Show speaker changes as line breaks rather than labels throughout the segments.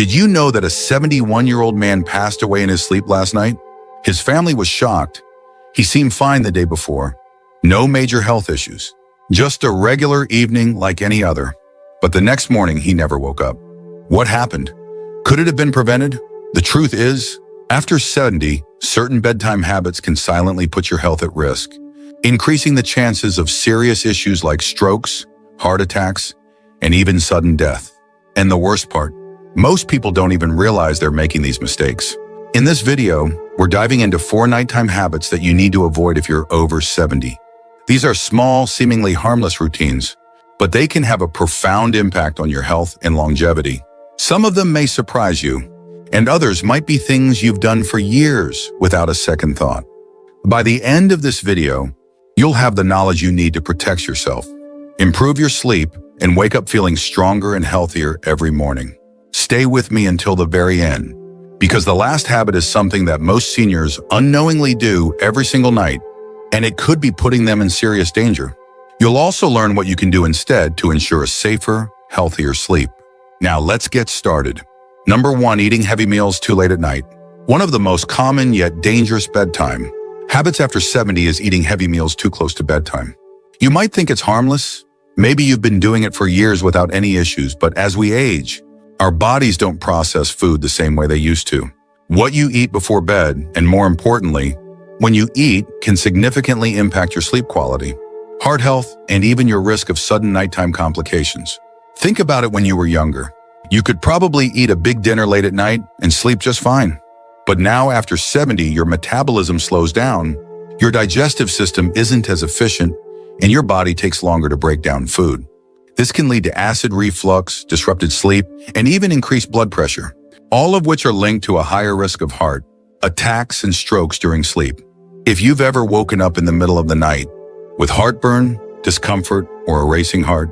Did you know that a 71-year-old man passed away in his sleep last night? His family was shocked. He seemed fine the day before. No major health issues. Just a regular evening like any other. But the next morning, he never woke up. What happened? Could it have been prevented? The truth is, after 70, certain bedtime habits can silently put your health at risk, increasing the chances of serious issues like strokes, heart attacks, and even sudden death. And the worst part, most people don't even realize they're making these mistakes. In this video, we're diving into 4 nighttime habits that you need to avoid if you're over 70. These are small, seemingly harmless routines, but they can have a profound impact on your health and longevity. Some of them may surprise you, and others might be things you've done for years without a second thought. By the end of this video, you'll have the knowledge you need to protect yourself, improve your sleep, and wake up feeling stronger and healthier every morning. Stay with me until the very end, because the last habit is something that most seniors unknowingly do every single night, and it could be putting them in serious danger. You'll also learn what you can do instead to ensure a safer, healthier sleep. Now let's get started. Number 1, eating heavy meals too late at night. One of the most common yet dangerous bedtime habits after 70 is eating heavy meals too close to bedtime. You might think it's harmless. Maybe you've been doing it for years without any issues, but as we age, our bodies don't process food the same way they used to. What you eat before bed, and more importantly, when you eat, can significantly impact your sleep quality, heart health, and even your risk of sudden nighttime complications. Think about it when you were younger. You could probably eat a big dinner late at night and sleep just fine. But now after 70, your metabolism slows down, your digestive system isn't as efficient, and your body takes longer to break down food. This can lead to acid reflux, disrupted sleep, and even increased blood pressure, all of which are linked to a higher risk of heart attacks and strokes during sleep. If you've ever woken up in the middle of the night with heartburn, discomfort, or a racing heart,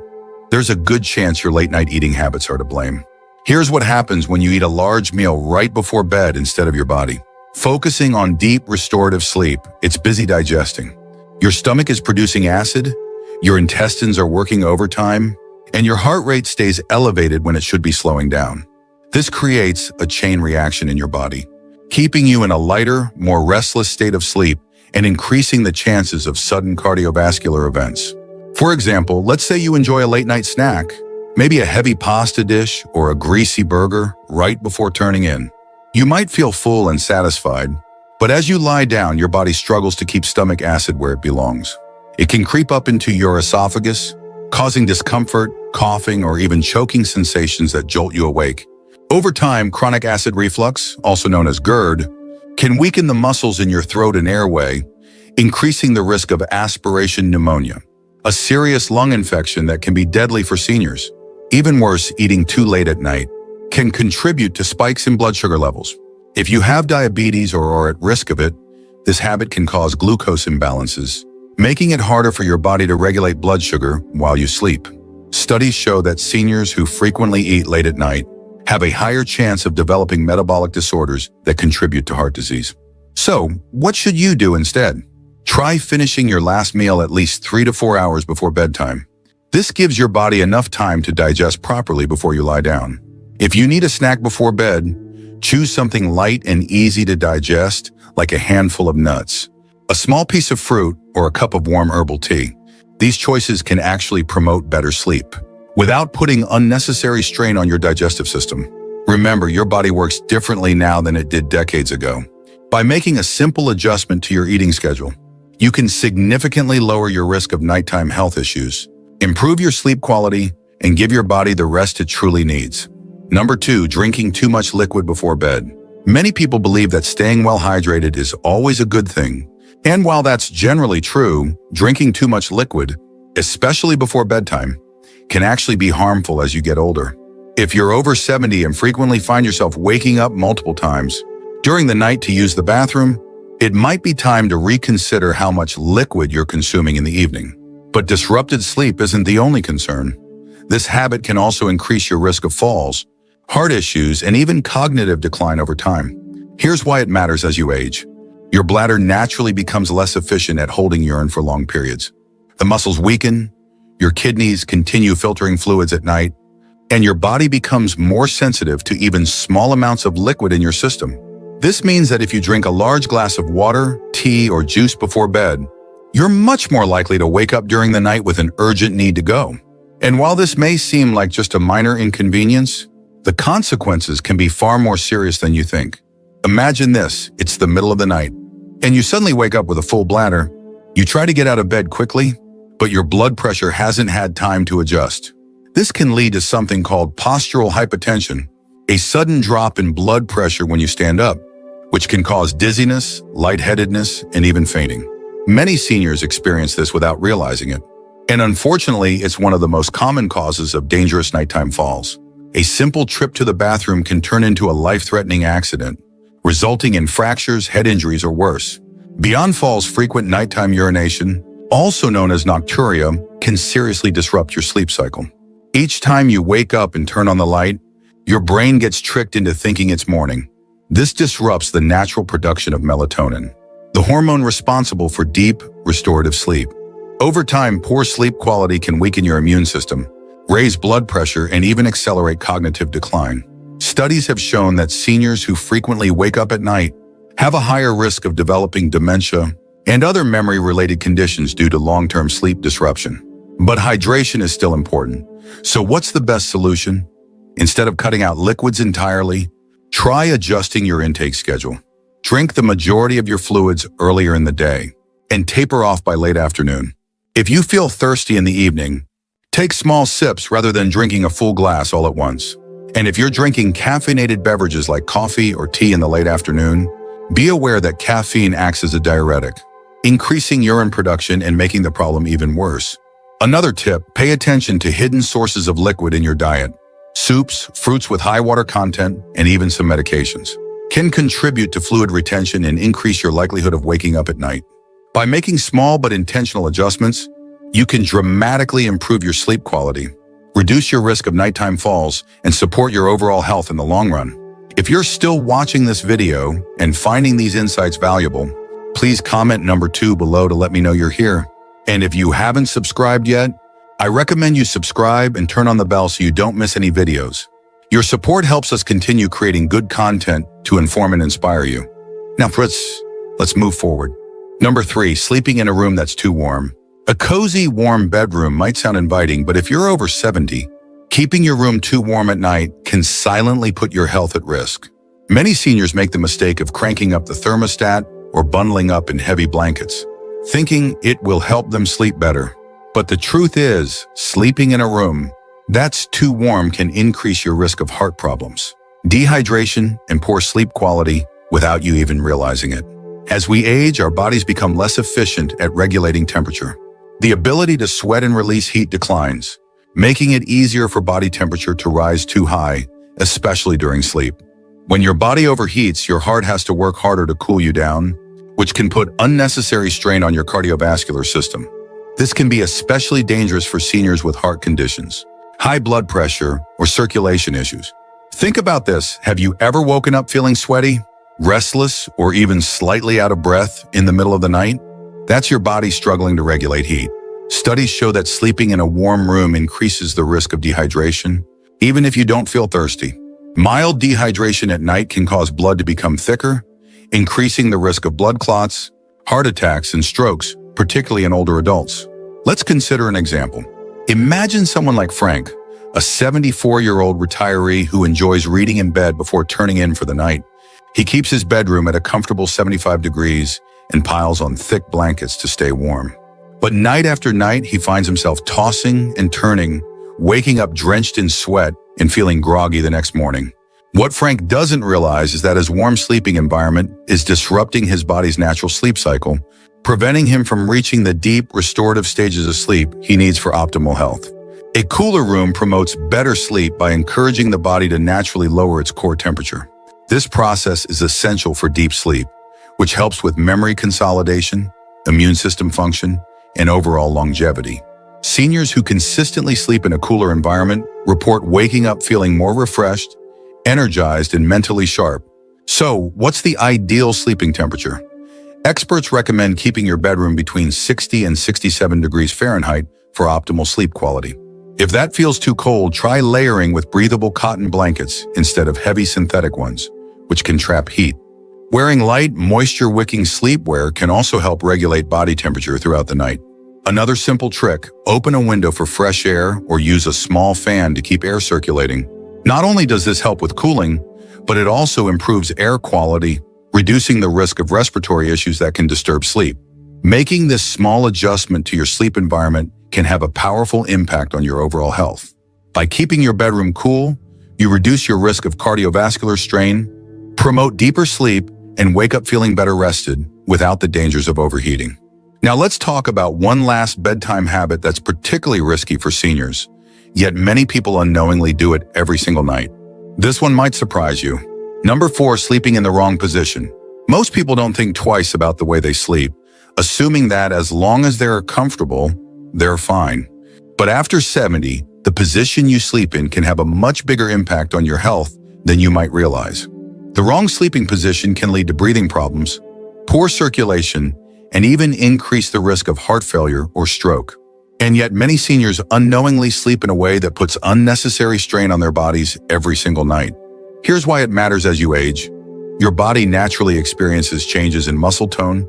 there's a good chance your late-night eating habits are to blame. Here's what happens when you eat a large meal right before bed instead of your body. Focusing on deep, restorative sleep, it's busy digesting. Your stomach is producing acid, your intestines are working overtime, and your heart rate stays elevated when it should be slowing down. This creates a chain reaction in your body, keeping you in a lighter, more restless state of sleep and increasing the chances of sudden cardiovascular events. For example, let's say you enjoy a late-night snack, maybe a heavy pasta dish or a greasy burger right before turning in. You might feel full and satisfied, but as you lie down, your body struggles to keep stomach acid where it belongs. It can creep up into your esophagus, causing discomfort, coughing, or even choking sensations that jolt you awake. Over time, chronic acid reflux, also known as GERD, can weaken the muscles in your throat and airway, increasing the risk of aspiration pneumonia, a serious lung infection that can be deadly for seniors. Even worse, eating too late at night can contribute to spikes in blood sugar levels. If you have diabetes or are at risk of it, this habit can cause glucose imbalances, making it harder for your body to regulate blood sugar while you sleep. Studies show that seniors who frequently eat late at night have a higher chance of developing metabolic disorders that contribute to heart disease. So, what should you do instead? Try finishing your last meal at least 3 to 4 hours before bedtime. This gives your body enough time to digest properly before you lie down. If you need a snack before bed, choose something light and easy to digest, like a handful of nuts, a small piece of fruit, or a cup of warm herbal tea. These choices can actually promote better sleep without putting unnecessary strain on your digestive system. Remember, your body works differently now than it did decades ago. By making a simple adjustment to your eating schedule, you can significantly lower your risk of nighttime health issues, improve your sleep quality, and give your body the rest it truly needs. Number 2, drinking too much liquid before bed. Many people believe that staying well hydrated is always a good thing. And while that's generally true, drinking too much liquid, especially before bedtime, can actually be harmful as you get older. If you're over 70 and frequently find yourself waking up multiple times during the night to use the bathroom, it might be time to reconsider how much liquid you're consuming in the evening. But disrupted sleep isn't the only concern. This habit can also increase your risk of falls, heart issues, and even cognitive decline over time. Here's why it matters as you age. Your bladder naturally becomes less efficient at holding urine for long periods. The muscles weaken, your kidneys continue filtering fluids at night, and your body becomes more sensitive to even small amounts of liquid in your system. This means that if you drink a large glass of water, tea, or juice before bed, you're much more likely to wake up during the night with an urgent need to go. And while this may seem like just a minor inconvenience, the consequences can be far more serious than you think. Imagine this: it's the middle of the night, and you suddenly wake up with a full bladder. You try to get out of bed quickly, but your blood pressure hasn't had time to adjust. This can lead to something called postural hypotension, a sudden drop in blood pressure when you stand up, which can cause dizziness, lightheadedness, and even fainting. Many seniors experience this without realizing it. And unfortunately, it's one of the most common causes of dangerous nighttime falls. A simple trip to the bathroom can turn into a life-threatening accident, resulting in fractures, head injuries, or worse. Beyond falls, frequent nighttime urination, also known as nocturia, can seriously disrupt your sleep cycle. Each time you wake up and turn on the light, your brain gets tricked into thinking it's morning. This disrupts the natural production of melatonin, the hormone responsible for deep, restorative sleep. Over time, poor sleep quality can weaken your immune system, raise blood pressure, and even accelerate cognitive decline. Studies have shown that seniors who frequently wake up at night have a higher risk of developing dementia and other memory-related conditions due to long-term sleep disruption. But hydration is still important. So what's the best solution? Instead of cutting out liquids entirely, try adjusting your intake schedule. Drink the majority of your fluids earlier in the day and taper off by late afternoon. If you feel thirsty in the evening, take small sips rather than drinking a full glass all at once. And if you're drinking caffeinated beverages like coffee or tea in the late afternoon, be aware that caffeine acts as a diuretic, increasing urine production and making the problem even worse. Another tip: pay attention to hidden sources of liquid in your diet. Soups, fruits with high water content, and even some medications can contribute to fluid retention and increase your likelihood of waking up at night. By making small but intentional adjustments, you can dramatically improve your sleep quality, reduce your risk of nighttime falls, and support your overall health in the long run. If you're still watching this video and finding these insights valuable, please comment number 2 below to let me know you're here. And if you haven't subscribed yet, I recommend you subscribe and turn on the bell so you don't miss any videos. Your support helps us continue creating good content to inform and inspire you. Now, let's move forward. Number 3, sleeping in a room that's too warm. A cozy, warm bedroom might sound inviting, but if you're over 70, keeping your room too warm at night can silently put your health at risk. Many seniors make the mistake of cranking up the thermostat or bundling up in heavy blankets, thinking it will help them sleep better. But the truth is, sleeping in a room that's too warm can increase your risk of heart problems, dehydration, and poor sleep quality without you even realizing it. As we age, our bodies become less efficient at regulating temperature. The ability to sweat and release heat declines, making it easier for body temperature to rise too high, especially during sleep. When your body overheats, your heart has to work harder to cool you down, which can put unnecessary strain on your cardiovascular system. This can be especially dangerous for seniors with heart conditions, high blood pressure, or circulation issues. Think about this: have you ever woken up feeling sweaty, restless, or even slightly out of breath in the middle of the night? That's your body struggling to regulate heat. Studies show that sleeping in a warm room increases the risk of dehydration, even if you don't feel thirsty. Mild dehydration at night can cause blood to become thicker, increasing the risk of blood clots, heart attacks, and strokes, particularly in older adults. Let's consider an example. Imagine someone like Frank, a 74-year-old retiree who enjoys reading in bed before turning in for the night. He keeps his bedroom at a comfortable 75 degrees and piles on thick blankets to stay warm. But night after night, he finds himself tossing and turning, waking up drenched in sweat and feeling groggy the next morning. What Frank doesn't realize is that his warm sleeping environment is disrupting his body's natural sleep cycle, preventing him from reaching the deep, restorative stages of sleep he needs for optimal health. A cooler room promotes better sleep by encouraging the body to naturally lower its core temperature. This process is essential for deep sleep, which helps with memory consolidation, immune system function, and overall longevity. Seniors who consistently sleep in a cooler environment report waking up feeling more refreshed, energized, and mentally sharp. So, what's the ideal sleeping temperature? Experts recommend keeping your bedroom between 60 and 67 degrees Fahrenheit for optimal sleep quality. If that feels too cold, try layering with breathable cotton blankets instead of heavy synthetic ones, which can trap heat. Wearing light, moisture-wicking sleepwear can also help regulate body temperature throughout the night. Another simple trick, open a window for fresh air or use a small fan to keep air circulating. Not only does this help with cooling, but it also improves air quality, reducing the risk of respiratory issues that can disturb sleep. Making this small adjustment to your sleep environment can have a powerful impact on your overall health. By keeping your bedroom cool, you reduce your risk of cardiovascular strain, promote deeper sleep, and wake up feeling better rested without the dangers of overheating. Now let's talk about one last bedtime habit that's particularly risky for seniors, yet many people unknowingly do it every single night. This one might surprise you. Number 4, sleeping in the wrong position. Most people don't think twice about the way they sleep, assuming that as long as they're comfortable, they're fine. But after 70, the position you sleep in can have a much bigger impact on your health than you might realize. The wrong sleeping position can lead to breathing problems, poor circulation, and even increase the risk of heart failure or stroke. And yet many seniors unknowingly sleep in a way that puts unnecessary strain on their bodies every single night. Here's why it matters as you age. Your body naturally experiences changes in muscle tone,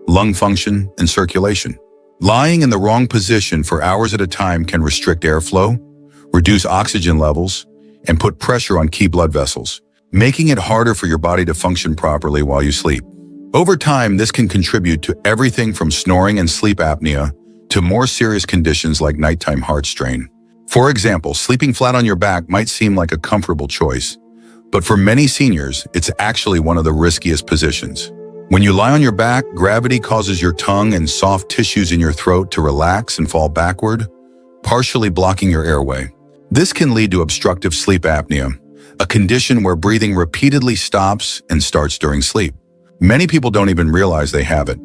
lung function, and circulation. Lying in the wrong position for hours at a time can restrict airflow, reduce oxygen levels, and put pressure on key blood vessels, making it harder for your body to function properly while you sleep. Over time, this can contribute to everything from snoring and sleep apnea to more serious conditions like nighttime heart strain. For example, sleeping flat on your back might seem like a comfortable choice, but for many seniors, it's actually one of the riskiest positions. When you lie on your back, gravity causes your tongue and soft tissues in your throat to relax and fall backward, partially blocking your airway. This can lead to obstructive sleep apnea, a condition where breathing repeatedly stops and starts during sleep. Many people don't even realize they have it,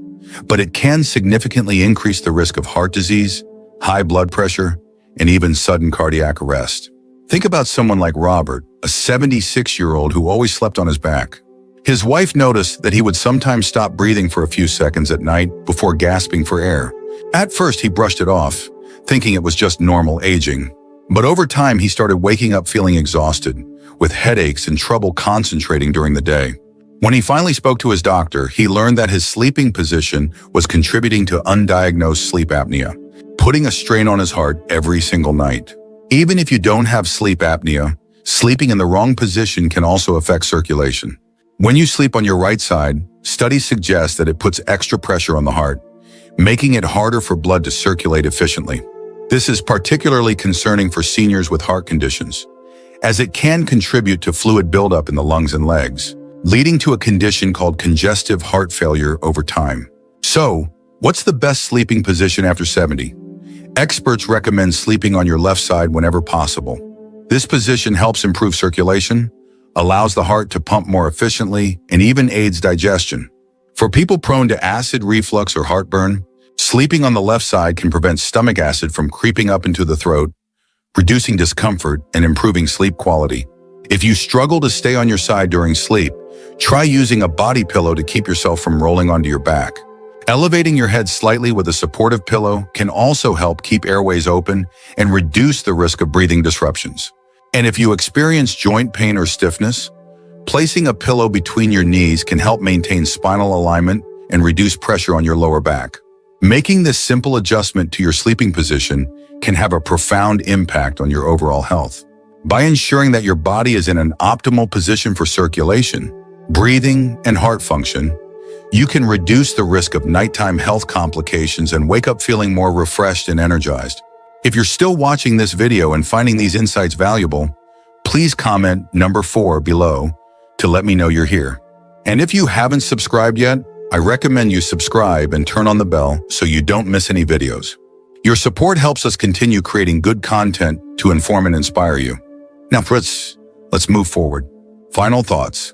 but it can significantly increase the risk of heart disease, high blood pressure, and even sudden cardiac arrest. Think about someone like Robert, a 76-year-old who always slept on his back. His wife noticed that he would sometimes stop breathing for a few seconds at night before gasping for air. At first, he brushed it off, thinking it was just normal aging. But over time, he started waking up feeling exhausted, with headaches and trouble concentrating during the day. When he finally spoke to his doctor, he learned that his sleeping position was contributing to undiagnosed sleep apnea, putting a strain on his heart every single night. Even if you don't have sleep apnea, sleeping in the wrong position can also affect circulation. When you sleep on your right side, studies suggest that it puts extra pressure on the heart, making it harder for blood to circulate efficiently. This is particularly concerning for seniors with heart conditions, as it can contribute to fluid buildup in the lungs and legs, leading to a condition called congestive heart failure over time. So, what's the best sleeping position after 70? Experts recommend sleeping on your left side whenever possible. This position helps improve circulation, allows the heart to pump more efficiently, and even aids digestion. For people prone to acid reflux or heartburn, sleeping on the left side can prevent stomach acid from creeping up into the throat, reducing discomfort and improving sleep quality. If you struggle to stay on your side during sleep, try using a body pillow to keep yourself from rolling onto your back. Elevating your head slightly with a supportive pillow can also help keep airways open and reduce the risk of breathing disruptions. And if you experience joint pain or stiffness, placing a pillow between your knees can help maintain spinal alignment and reduce pressure on your lower back. Making this simple adjustment to your sleeping position can have a profound impact on your overall health. By ensuring that your body is in an optimal position for circulation, breathing, and heart function, you can reduce the risk of nighttime health complications and wake up feeling more refreshed and energized. If you're still watching this video and finding these insights valuable, please comment number 4 below to let me know you're here. And if you haven't subscribed yet, I recommend you subscribe and turn on the bell so you don't miss any videos. Your support helps us continue creating good content to inform and inspire you. Now, let's move forward. Final thoughts.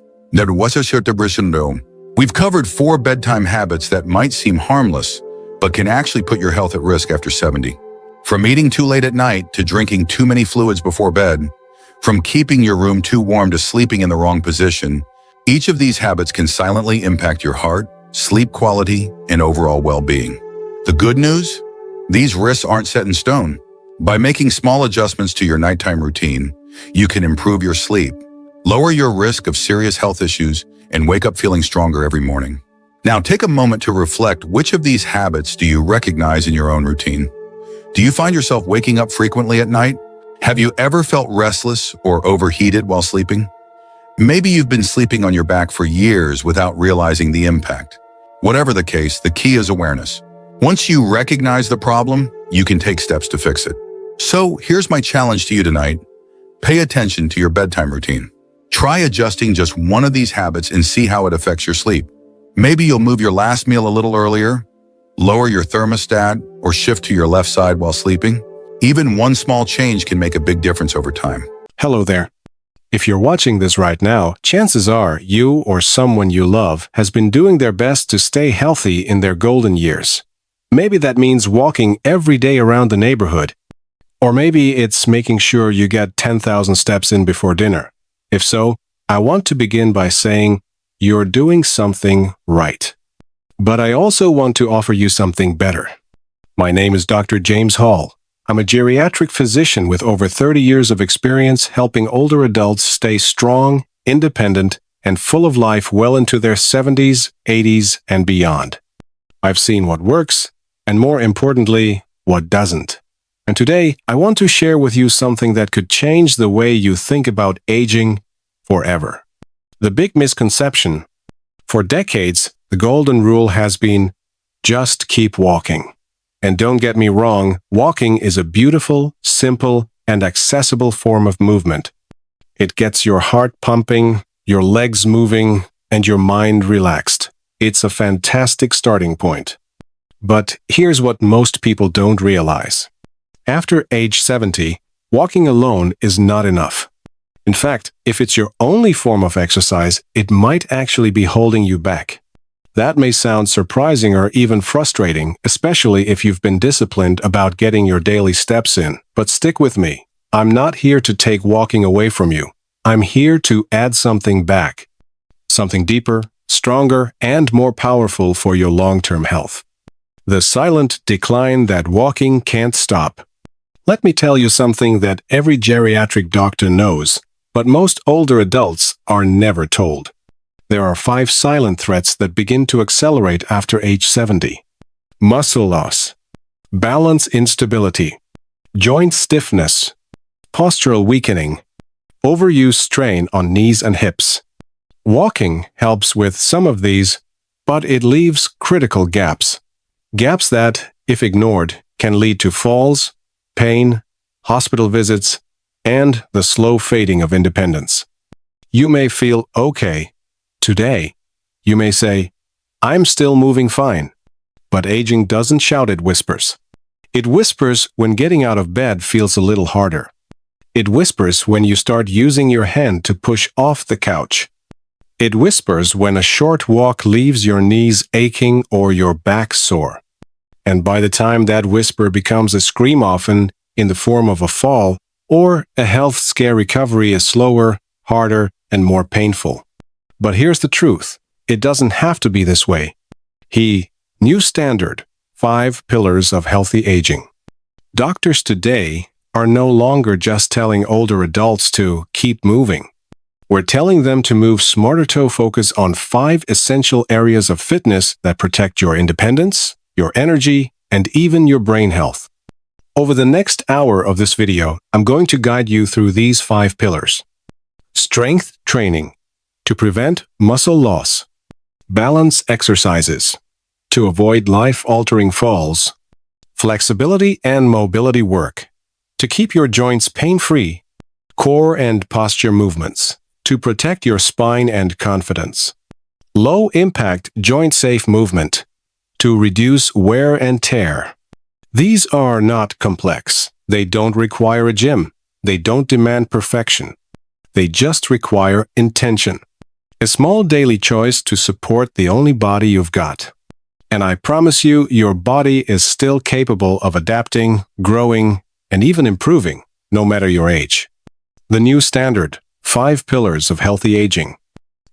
We've covered 4 bedtime habits that might seem harmless, but can actually put your health at risk after 70. From eating too late at night to drinking too many fluids before bed, from keeping your room too warm to sleeping in the wrong position, each of these habits can silently impact your heart, sleep quality, and overall well-being. The good news? These risks aren't set in stone. By making small adjustments to your nighttime routine, you can improve your sleep, lower your risk of serious health issues, and wake up feeling stronger every morning. Now take a moment to reflect, which of these habits do you recognize in your own routine? Do you find yourself waking up frequently at night? Have you ever felt restless or overheated while sleeping? Maybe you've been sleeping on your back for years without realizing the impact. Whatever the case, the key is awareness. Once you recognize the problem, you can take steps to fix it. So here's my challenge to you tonight. Pay attention to your bedtime routine. Try adjusting just one of these habits and see how it affects your sleep. Maybe you'll move your last meal a little earlier, lower your thermostat, or shift to your left side while sleeping. Even one small change can make a big difference over time.
Hello there. If you're watching this right now, chances are you or someone you love has been doing their best to stay healthy in their golden years. Maybe that means walking every day around the neighborhood. Or maybe it's making sure you get 10,000 steps in before dinner. If so, I want to begin by saying you're doing something right. But I also want to offer you something better. My name is Dr. James Hall. I'm a geriatric physician with over 30 years of experience helping older adults stay strong, independent, and full of life well into their 70s, 80s, and beyond. I've seen what works, and more importantly, what doesn't. And today, I want to share with you something that could change the way you think about aging forever. The big misconception. For decades, the golden rule has been, just keep walking. And don't get me wrong, walking is a beautiful, simple, and accessible form of movement. It gets your heart pumping, your legs moving, and your mind relaxed. It's a fantastic starting point. But here's what most people don't realize. After age 70, walking alone is not enough. In fact, if it's your only form of exercise, it might actually be holding you back. That may sound surprising or even frustrating, especially if you've been disciplined about getting your daily steps in. But stick with me. I'm not here to take walking away from you. I'm here to add something back. Something deeper, stronger, and more powerful for your long-term health. The silent decline that walking can't stop. Let me tell you something that every geriatric doctor knows, but most older adults are never told. There are 5 silent threats that begin to accelerate after age 70. Muscle loss, balance instability, joint stiffness, postural weakening, overuse strain on knees and hips. Walking helps with some of these, but it leaves critical gaps. Gaps that, if ignored, can lead to falls, pain, hospital visits, and the slow fading of independence. You may feel okay today. You may say, I'm still moving fine. But aging doesn't shout, it whispers. It whispers when getting out of bed feels a little harder. It whispers when you start using your hand to push off the couch. It whispers when a short walk leaves your knees aching or your back sore. And by the time that whisper becomes a scream, often in the form of a fall or a health scare, recovery is slower, harder, and more painful. But here's the truth. It doesn't have to be this way. New standard, 5 pillars of healthy aging. Doctors today are no longer just telling older adults to keep moving. We're telling them to move smarter, to focus on 5 essential areas of fitness that protect your independence, your energy, and even your brain health. Over the next hour of this video, I'm going to guide you through these 5 pillars. Strength training, to prevent muscle loss. Balance exercises, to avoid life-altering falls. Flexibility and mobility work, to keep your joints pain-free. Core and posture movements, to protect your spine and confidence. Low-impact joint-safe movement, to reduce wear and tear. These are not complex. They don't require a gym. They don't demand perfection. They just require intention. A small daily choice to support the only body you've got. And I promise you, your body is still capable of adapting, growing, and even improving, no matter your age. The new standard, 5 pillars of healthy aging.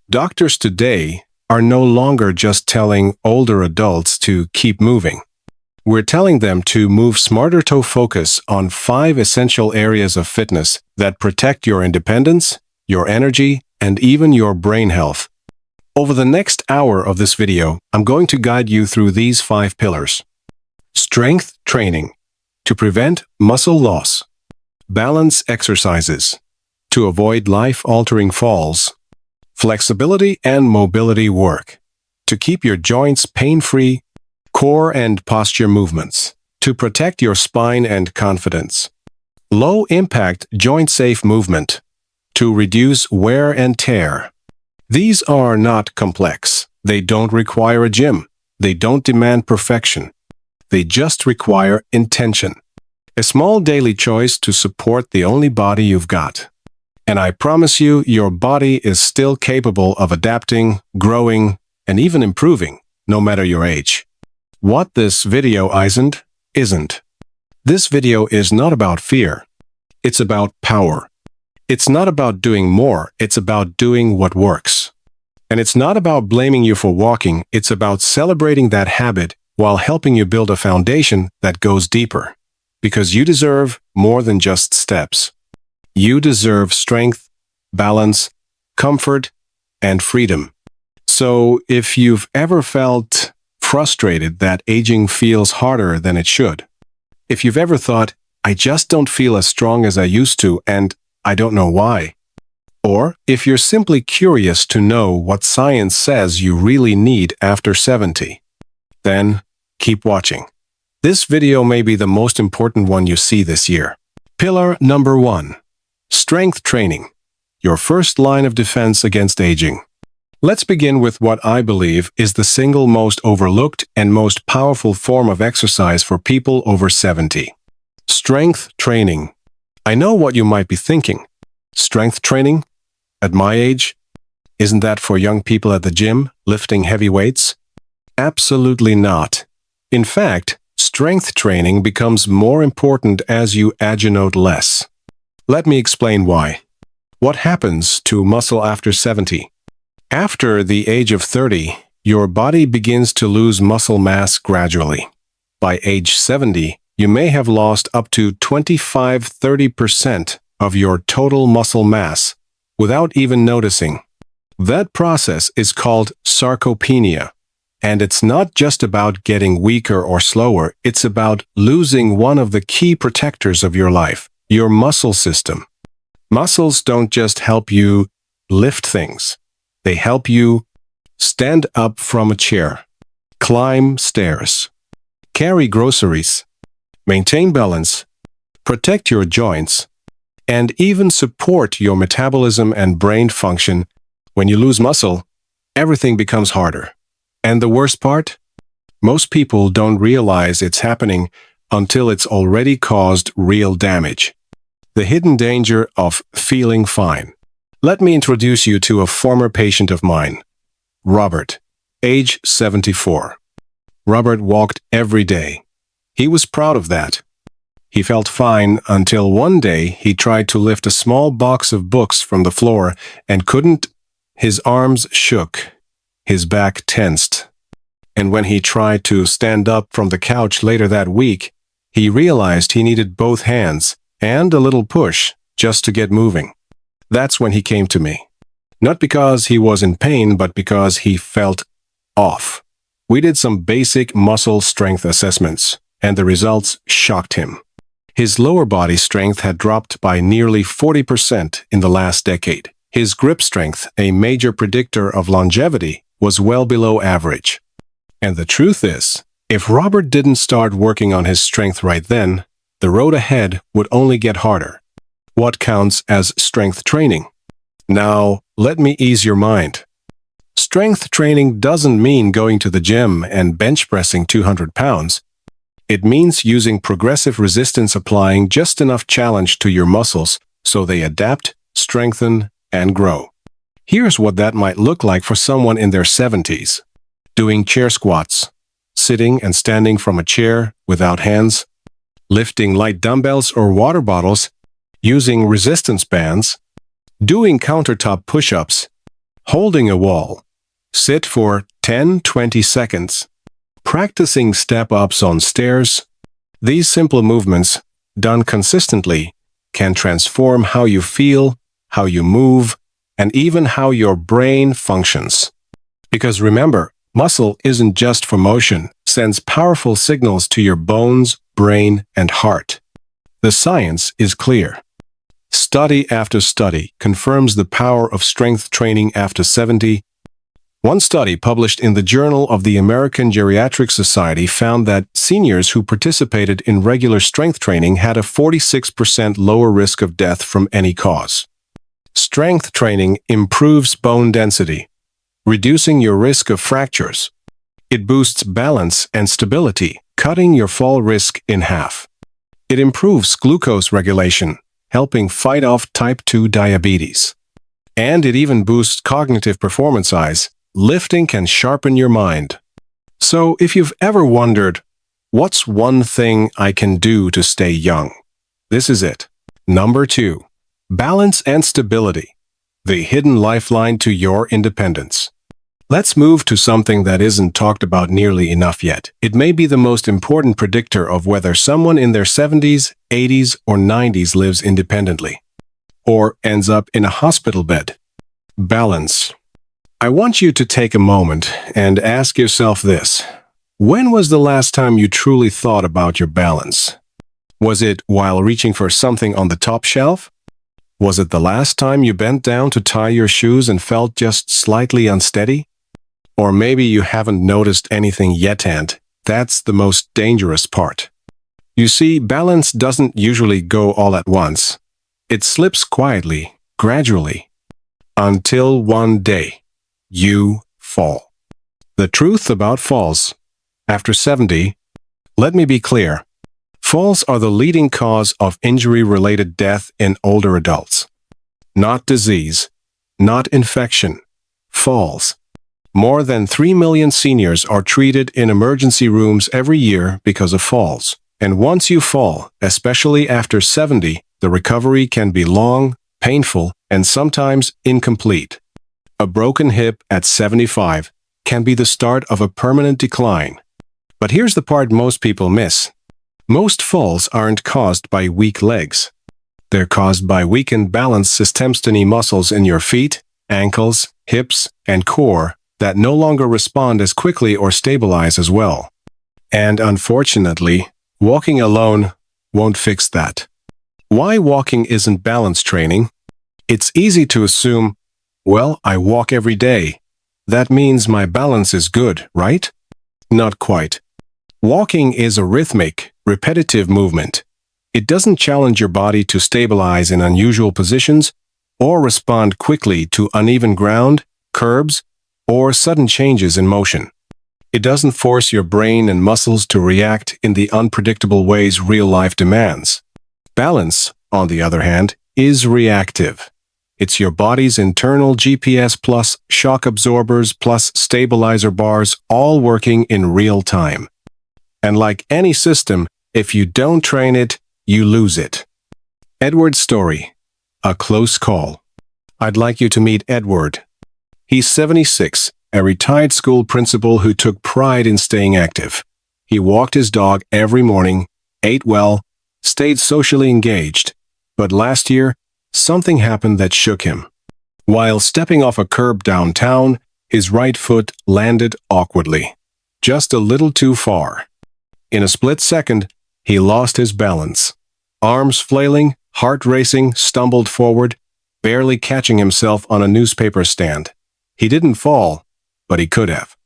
Doctors today are no longer just telling older adults to keep moving. We're telling them to move smarter to focus on 5 essential areas of fitness that protect your independence, your energy, and even your brain health. Over the next hour of this video, I'm going to guide you through these 5 pillars. Strength training to prevent muscle loss. Balance exercises to avoid life-altering falls. Flexibility and mobility work to keep your joints pain-free. Core and posture movements to protect your spine and confidence. Low-impact joint-safe movement to reduce wear and tear. These are not complex. They don't require a gym. They don't demand perfection. They just require intention. A small daily choice to support the only body you've got. And I promise you, your body is still capable of adapting, growing, and even improving, no matter your age. What this video isn't. This video is not about fear. It's about power. It's not about doing more. It's about doing what works. And it's not about blaming you for walking. It's about celebrating that habit while helping you build a foundation that goes deeper. Because you deserve more than just steps. You deserve strength, balance, comfort, and freedom. So if you've ever felt frustrated that aging feels harder than it should, if you've ever thought, I just don't feel as strong as I used to and I don't know why, or if you're simply curious to know what science says you really need after 70, then keep watching. This video may be the most important one you see this year. Pillar number 1. Strength training. Your first line of defense against aging. Let's begin with what I believe is the single most overlooked and most powerful form of exercise for people over 70. Strength training. I know what you might be thinking. Strength training? At my age? Isn't that for young people at the gym, lifting heavy weights? Absolutely not. In fact, strength training becomes more important as you agenote less. Let me explain why. What happens to muscle after 70? After the age of 30, your body begins to lose muscle mass gradually. By age 70, you may have lost up to 25–30% of your total muscle mass without even noticing. That process is called sarcopenia. And it's not just about getting weaker or slower, it's about losing one of the key protectors of your life, your muscle system. Muscles don't just help you lift things. They help you stand up from a chair, climb stairs, carry groceries, maintain balance, protect your joints, and even support your metabolism and brain function. When you lose muscle, everything becomes harder. And the worst part? Most people don't realize it's happening until it's already caused real damage. The hidden danger of feeling fine. Let me introduce you to a former patient of mine, Robert, age 74. Robert walked every day. He was proud of that. He felt fine until one day he tried to lift a small box of books from the floor and couldn't. His arms shook. His back tensed. And when he tried to stand up from the couch later that week, he realized he needed both hands and a little push just to get moving. That's when he came to me. Not because he was in pain, but because he felt off. We did some basic muscle strength assessments, and the results shocked him. His lower body strength had dropped by nearly 40% in the last decade. His grip strength, a major predictor of longevity, was well below average. And the truth is, if Robert didn't start working on his strength right then, the road ahead would only get harder. What counts as strength training? Now, let me ease your mind. Strength training doesn't mean going to the gym and bench pressing 200 pounds. It means using progressive resistance, applying just enough challenge to your muscles so they adapt, strengthen, and grow. Here's what that might look like for someone in their 70s. Doing chair squats, sitting and standing from a chair without hands, lifting light dumbbells or water bottles, using resistance bands, doing countertop push-ups, holding a wall, sit for 10–20 seconds, practicing step-ups on stairs. These simple movements, done consistently, can transform how you feel, how you move, and even how your brain functions. Because remember, muscle isn't just for motion, sends powerful signals to your bones, brain, and heart. The science is clear. Study after study confirms the power of strength training after 70. One study published in the Journal of the American Geriatric Society found that seniors who participated in regular strength training had a 46% lower risk of death from any cause. Strength training improves bone density, reducing your risk of fractures. It boosts balance and stability, cutting your fall risk in half. It improves glucose regulation, helping fight off type 2 diabetes. And it even boosts cognitive performance. Lifting can sharpen your mind. So if you've ever wondered, what's one thing I can do to stay young? This is it. Number 2. Balance and stability. The hidden lifeline to your independence. Let's move to something that isn't talked about nearly enough yet. It may be the most important predictor of whether someone in their 70s, 80s, or 90s lives independently, or ends up in a hospital bed. Balance. I want you to take a moment and ask yourself this. When was the last time you truly thought about your balance? Was it while reaching for something on the top shelf? Was it the last time you bent down to tie your shoes and felt just slightly unsteady? Or maybe you haven't noticed anything yet, and that's the most dangerous part. You see, balance doesn't usually go all at once. It slips quietly, gradually, until one day you fall. The truth about falls. After 70, let me be clear. Falls are the leading cause of injury-related death in older adults. Not disease, not infection. Falls. More than 3 million seniors are treated in emergency rooms every year because of falls. And once you fall, especially after 70, the recovery can be long, painful, and sometimes incomplete. A broken hip at 75 can be the start of a permanent decline. But here's the part most people miss. Most falls aren't caused by weak legs. They're caused by weakened balance systemstony muscles in your feet, ankles, hips, and core that no longer respond as quickly or stabilize as well. And unfortunately, walking alone won't fix that. Why walking isn't balance training? It's easy to assume, well, I walk every day. That means my balance is good, right? Not quite. Walking is a rhythmic, repetitive movement. It doesn't challenge your body to stabilize in unusual positions or respond quickly to uneven ground, curbs, or sudden changes in motion. It doesn't force your brain and muscles to react in the unpredictable ways real life demands. Balance, on the other hand, is reactive. It's your body's internal GPS plus shock absorbers plus stabilizer bars all working in real time. And like any system, if you don't train it, you lose it. Edward's story. A close call. I'd like you to meet Edward. He's 76, a retired school principal who took pride in staying active. He walked his dog every morning, ate well, stayed socially engaged. But last year, something happened that shook him. While stepping off a curb downtown, his right foot landed awkwardly, just a little too far. In a split second, he lost his balance. Arms flailing, heart racing, stumbled forward, barely catching himself on a newspaper stand. He didn't fall, but he could have.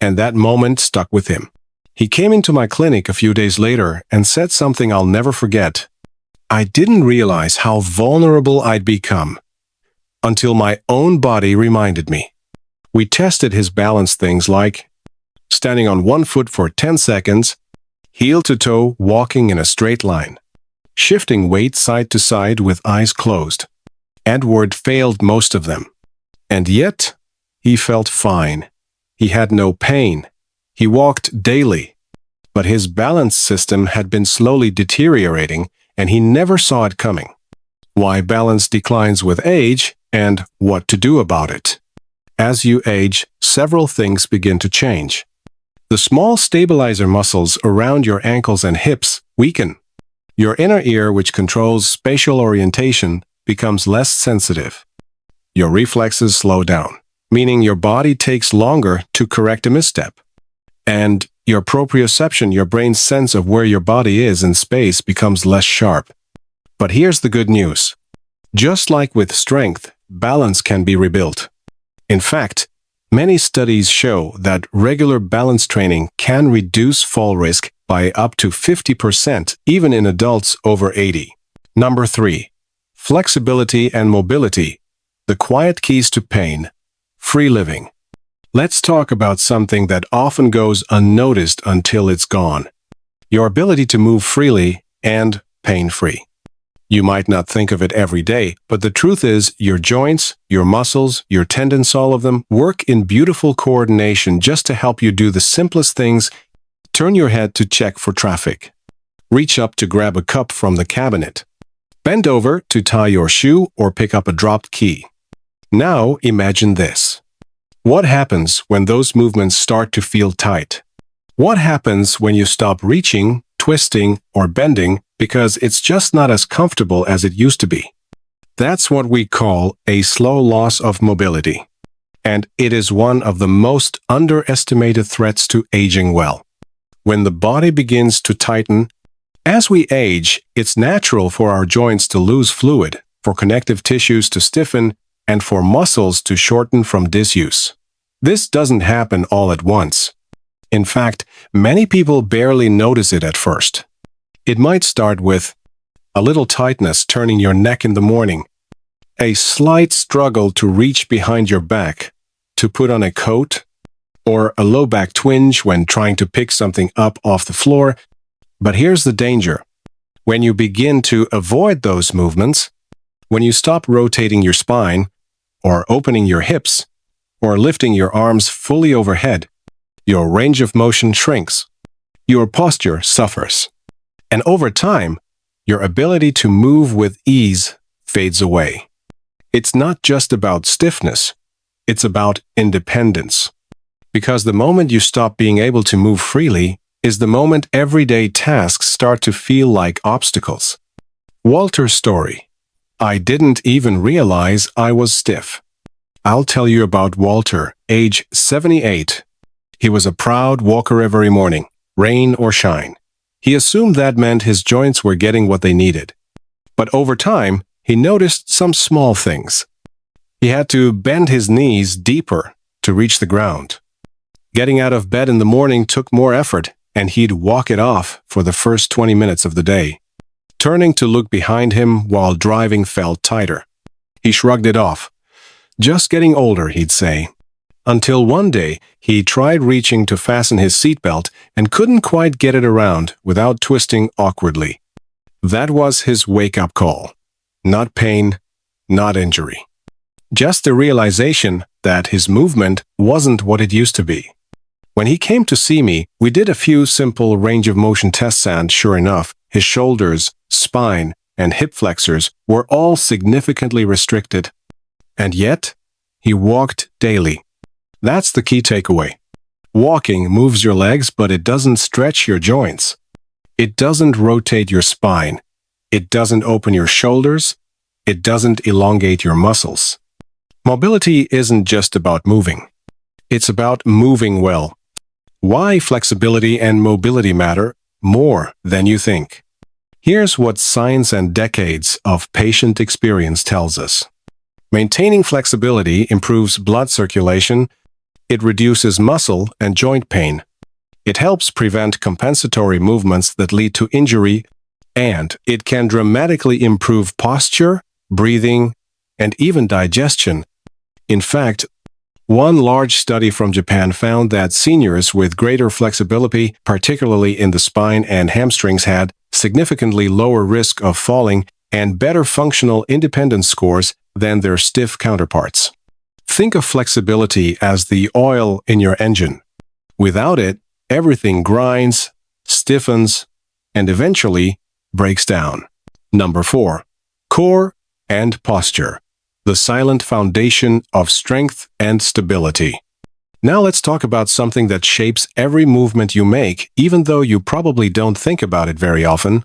And that moment stuck with him. He came into my clinic a few days later and said something I'll never forget. I didn't realize how vulnerable I'd become until my own body reminded me. We tested his balance things like standing on one foot for 10 seconds, heel to toe walking in a straight line, shifting weight side to side with eyes closed. Edward failed most of them. And yet, he felt fine. He had no pain. He walked daily. But his balance system had been slowly deteriorating, and he never saw it coming. Why balance declines with age, and what to do about it. As you age, several things begin to change. The small stabilizer muscles around your ankles and hips weaken. Your inner ear, which controls spatial orientation, becomes less sensitive. Your reflexes slow down, meaning your body takes longer to correct a misstep. And your proprioception, your brain's sense of where your body is in space, becomes less sharp. But here's the good news. Just like with strength, balance can be rebuilt. In fact, many studies show that regular balance training can reduce fall risk by up to 50%, even in adults over 80. Number 3. Flexibility and mobility. The quiet keys to pain. Free living. Let's talk about something that often goes unnoticed until it's gone. Your ability to move freely and pain-free. You might not think of it every day, but the truth is your joints, your muscles, your tendons, all of them work in beautiful coordination just to help you do the simplest things. Turn your head to check for traffic. Reach up to grab a cup from the cabinet. Bend over to tie your shoe or pick up a dropped key. Now imagine this. What happens when those movements start to feel tight? What happens when you stop reaching, twisting, or bending because it's just not as comfortable as it used to be? That's what we call a slow loss of mobility. And it is one of the most underestimated threats to aging well. When the body begins to tighten, as we age, it's natural for our joints to lose fluid, for connective tissues to stiffen, and for muscles to shorten from disuse. This doesn't happen all at once. In fact, many people barely notice it at first. It might start with a little tightness turning your neck in the morning, a slight struggle to reach behind your back, to put on a coat, or a low back twinge when trying to pick something up off the floor. But here's the danger. When you begin to avoid those movements, when you stop rotating your spine, or opening your hips, or lifting your arms fully overhead, your range of motion shrinks. Your posture suffers. And over time, your ability to move with ease fades away. It's not just about stiffness, it's about independence. Because the moment you stop being able to move freely is the moment everyday tasks start to feel like obstacles. Walter's story. I didn't even realize I was stiff. I'll tell you about Walter, age 78. He was a proud walker every morning, rain or shine. He assumed that meant his joints were getting what they needed. But over time, he noticed some small things. He had to bend his knees deeper to reach the ground. Getting out of bed in the morning took more effort, and he'd walk it off for the first 20 minutes of the day. Turning to look behind him while driving felt tighter. He shrugged it off. Just getting older, he'd say. Until one day, he tried reaching to fasten his seatbelt and couldn't quite get it around without twisting awkwardly. That was his wake-up call. Not pain, not injury. Just the realization that his movement wasn't what it used to be. When he came to see me, we did a few simple range of motion tests and, sure enough, his shoulders, spine, and hip flexors were all significantly restricted. And yet, he walked daily. That's the key takeaway. Walking moves your legs, but it doesn't stretch your joints. It doesn't rotate your spine. It doesn't open your shoulders. It doesn't elongate your muscles. Mobility isn't just about moving. It's about moving well. Why flexibility and mobility matter more than you think. Here's what science and decades of patient experience tells us. Maintaining flexibility improves blood circulation. It reduces muscle and joint pain. It helps prevent compensatory movements that lead to injury, and it can dramatically improve posture, breathing, and even digestion. In fact, one large study from Japan found that seniors with greater flexibility, particularly in the spine and hamstrings, had significantly lower risk of falling and better functional independence scores than their stiff counterparts. Think of flexibility as the oil in your engine. Without it, everything grinds, stiffens, and eventually breaks down. Number 4. Core and posture. The silent foundation of strength and stability. Now let's talk about something that shapes every movement you make, even though you probably don't think about it very often: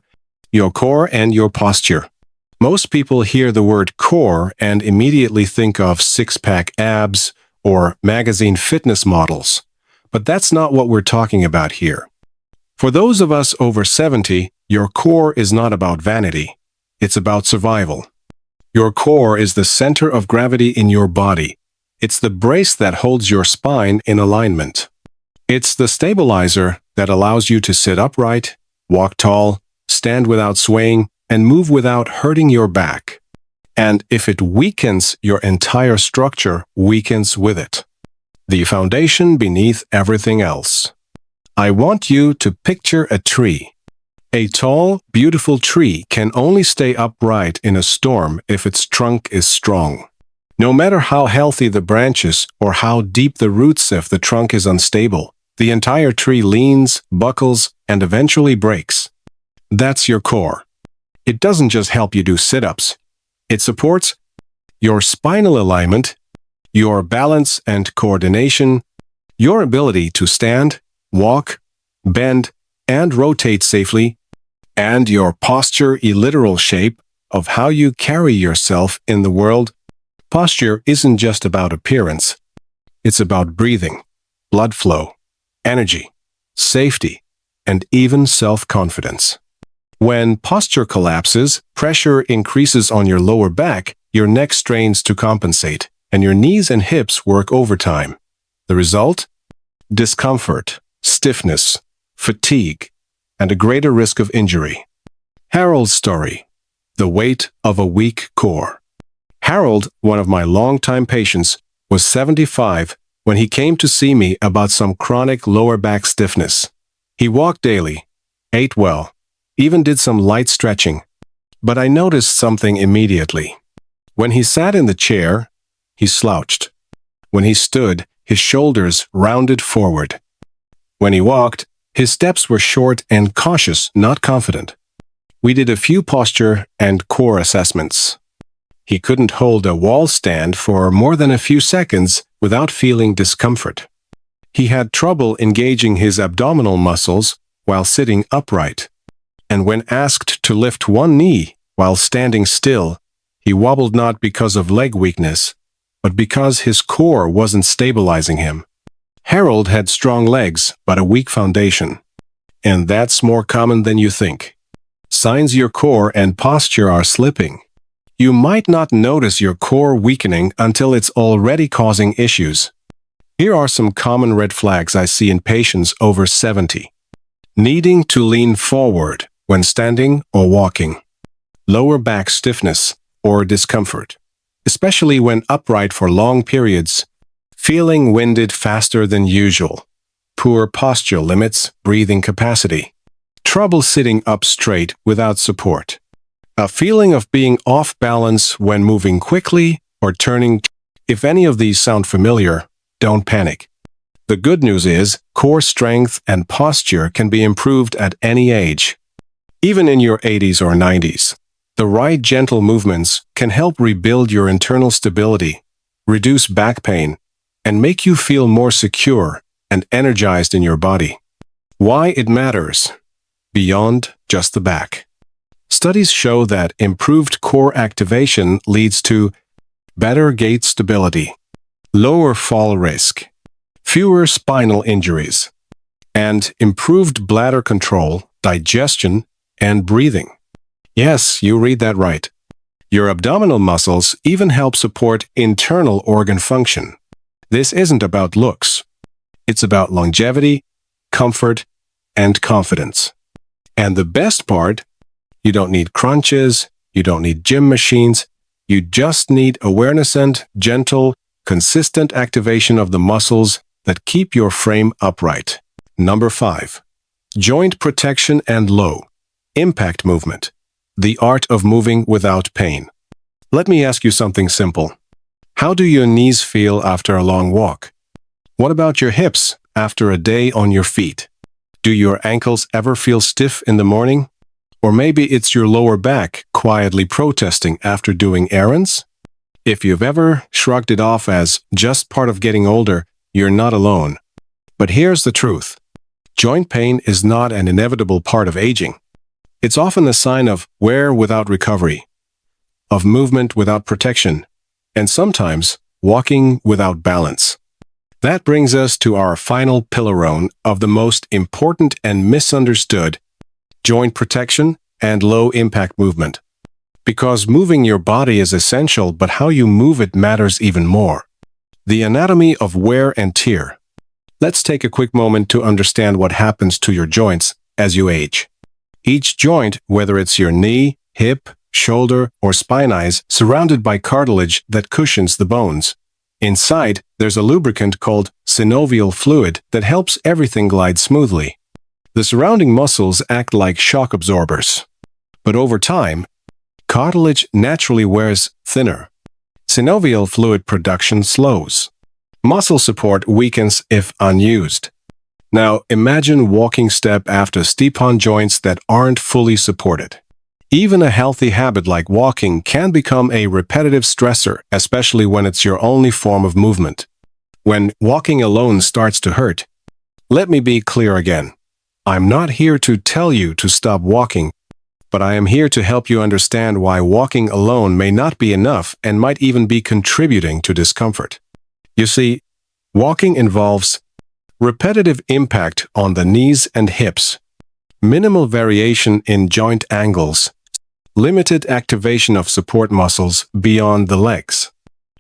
your core and your posture. Most people hear the word core and immediately think of six-pack abs or magazine fitness models. But that's not what we're talking about here. For those of us over 70, your core is not about vanity. It's about survival. Your core is the center of gravity in your body. It's the brace that holds your spine in alignment. It's the stabilizer that allows you to sit upright, walk tall, stand without swaying, and move without hurting your back. And if it weakens, your entire structure weakens with it. The foundation beneath everything else. I want you to picture a tree. A tall, beautiful tree can only stay upright in a storm if its trunk is strong. No matter how healthy the branches or how deep the roots, if the trunk is unstable, the entire tree leans, buckles, and eventually breaks. That's your core. It doesn't just help you do sit-ups. It supports your spinal alignment, your balance and coordination, your ability to stand, walk, bend, and rotate safely, and your posture, a literal shape of how you carry yourself in the world. Posture isn't just about appearance. It's about breathing, blood flow, energy, safety, and even self-confidence. When posture collapses, pressure increases on your lower back, your neck strains to compensate, and your knees and hips work overtime. The result? Discomfort, stiffness, fatigue, and a greater risk of injury. Harold's story: the weight of a weak core. Harold, one of my longtime patients, was 75 when he came to see me about some chronic lower back stiffness. He walked daily, ate well, even did some light stretching. But I noticed something immediately. When he sat in the chair, he slouched. When he stood, his shoulders rounded forward. When he walked, his steps were short and cautious, not confident. We did a few posture and core assessments. He couldn't hold a wall stand for more than a few seconds without feeling discomfort. He had trouble engaging his abdominal muscles while sitting upright. And when asked to lift one knee while standing still, he wobbled not because of leg weakness, but because his core wasn't stabilizing him. Harold had strong legs, but a weak foundation. And that's more common than you think. Signs your core and posture are slipping. You might not notice your core weakening until it's already causing issues. Here are some common red flags I see in patients over 70. Needing to lean forward when standing or walking. Lower back stiffness or discomfort, especially when upright for long periods. Feeling winded faster than usual. Poor posture limits breathing capacity. Trouble sitting up straight without support. A feeling of being off balance when moving quickly or turning. If any of these sound familiar, don't panic. The good news is, core strength and posture can be improved at any age. Even in your 80s or 90s, the right gentle movements can help rebuild your internal stability, reduce back pain, and make you feel more secure and energized in your body. Why it matters? Beyond just the back. Studies show that improved core activation leads to better gait stability, lower fall risk, fewer spinal injuries, and improved bladder control, digestion, and breathing. Yes, you read that right. Your abdominal muscles even help support internal organ function. This isn't about looks. It's about longevity, comfort, and confidence. And the best part, you don't need crunches, you don't need gym machines, you just need awareness and gentle, consistent activation of the muscles that keep your frame upright. Number 5. Joint protection and low impact movement. The art of moving without pain. Let me ask you something simple. How do your knees feel after a long walk? What about your hips after a day on your feet? Do your ankles ever feel stiff in the morning? Or maybe it's your lower back quietly protesting after doing errands? If you've ever shrugged it off as just part of getting older, you're not alone. But here's the truth. Joint pain is not an inevitable part of aging. It's often a sign of wear without recovery, of movement without protection, and sometimes walking without balance. That brings us to our final pillarone of the most important and misunderstood: joint protection and low-impact movement. Because moving your body is essential, but how you move it matters even more. The anatomy of wear and tear. Let's take a quick moment to understand what happens to your joints as you age. Each joint, whether it's your knee, hip, shoulder, or spine, is surrounded by cartilage that cushions the bones. Inside, there's a lubricant called synovial fluid that helps everything glide smoothly. The surrounding muscles act like shock absorbers. But over time, cartilage naturally wears thinner. Synovial fluid production slows. Muscle support weakens if unused. Now, imagine walking step after step on joints that aren't fully supported. Even a healthy habit like walking can become a repetitive stressor, especially when it's your only form of movement. When walking alone starts to hurt, let me be clear again. I'm not here to tell you to stop walking, but I am here to help you understand why walking alone may not be enough and might even be contributing to discomfort. You see, walking involves repetitive impact on the knees and hips, minimal variation in joint angles, limited activation of support muscles beyond the legs.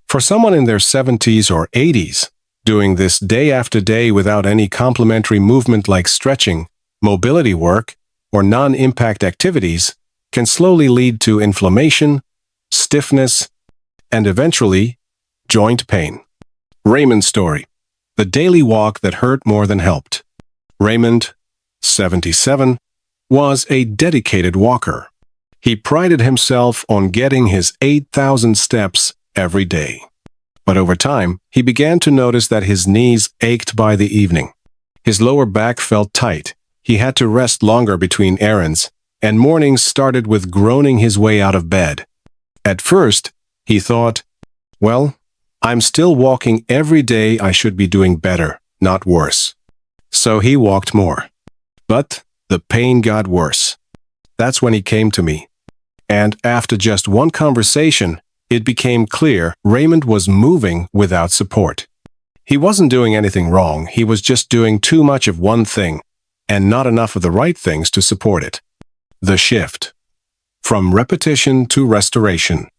For someone in their 70s or 80s, doing this day after day without any complementary movement like stretching, mobility work, or non-impact activities can slowly lead to inflammation, stiffness, and eventually, joint pain. Raymond's story. The daily walk that hurt more than helped. Raymond, 77, was a dedicated walker. He prided himself on getting his 8,000 steps every day. But over time, he began to notice that his knees ached by the evening. His lower back felt tight. He had to rest longer between errands, and mornings started with groaning his way out of bed. At first, he thought, well, I'm still walking every day. I should be doing better, not worse. So he walked more. But the pain got worse. That's when he came to me. And after just one conversation, it became clear Raymond was moving without support. He wasn't doing anything wrong. He was just doing too much of one thing and not enough of the right things to support it. The shift. From repetition to restoration.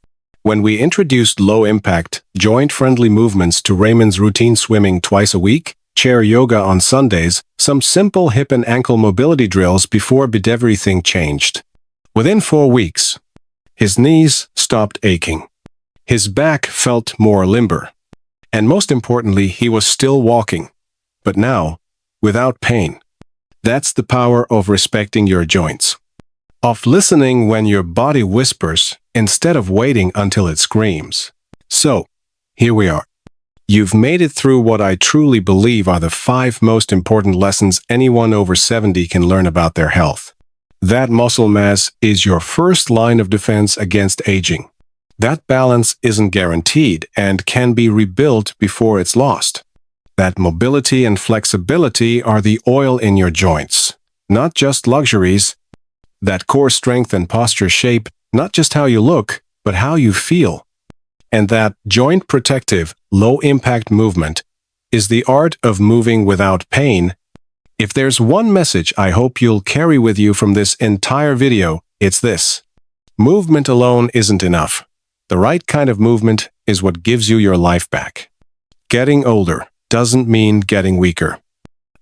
When we introduced low-impact, joint-friendly movements to Raymond's routine: swimming twice a week, chair yoga on Sundays, some simple hip and ankle mobility drills before bed, everything changed. Within 4 weeks, his knees stopped aching. His back felt more limber. And most importantly, he was still walking. But now, without pain. That's the power of respecting your joints. Of listening when your body whispers instead of waiting until it screams. So, here we are. You've made it through what I truly believe are the 5 most important lessons anyone over 70 can learn about their health. That muscle mass is your first line of defense against aging. That balance isn't guaranteed and can be rebuilt before it's lost. That mobility and flexibility are the oil in your joints, not just luxuries. That core strength and posture shape not just how you look, but how you feel. And that joint protective, low-impact movement is the art of moving without pain. If there's one message I hope you'll carry with you from this entire video, it's this. Movement alone isn't enough. The right kind of movement is what gives you your life back. Getting older doesn't mean getting weaker.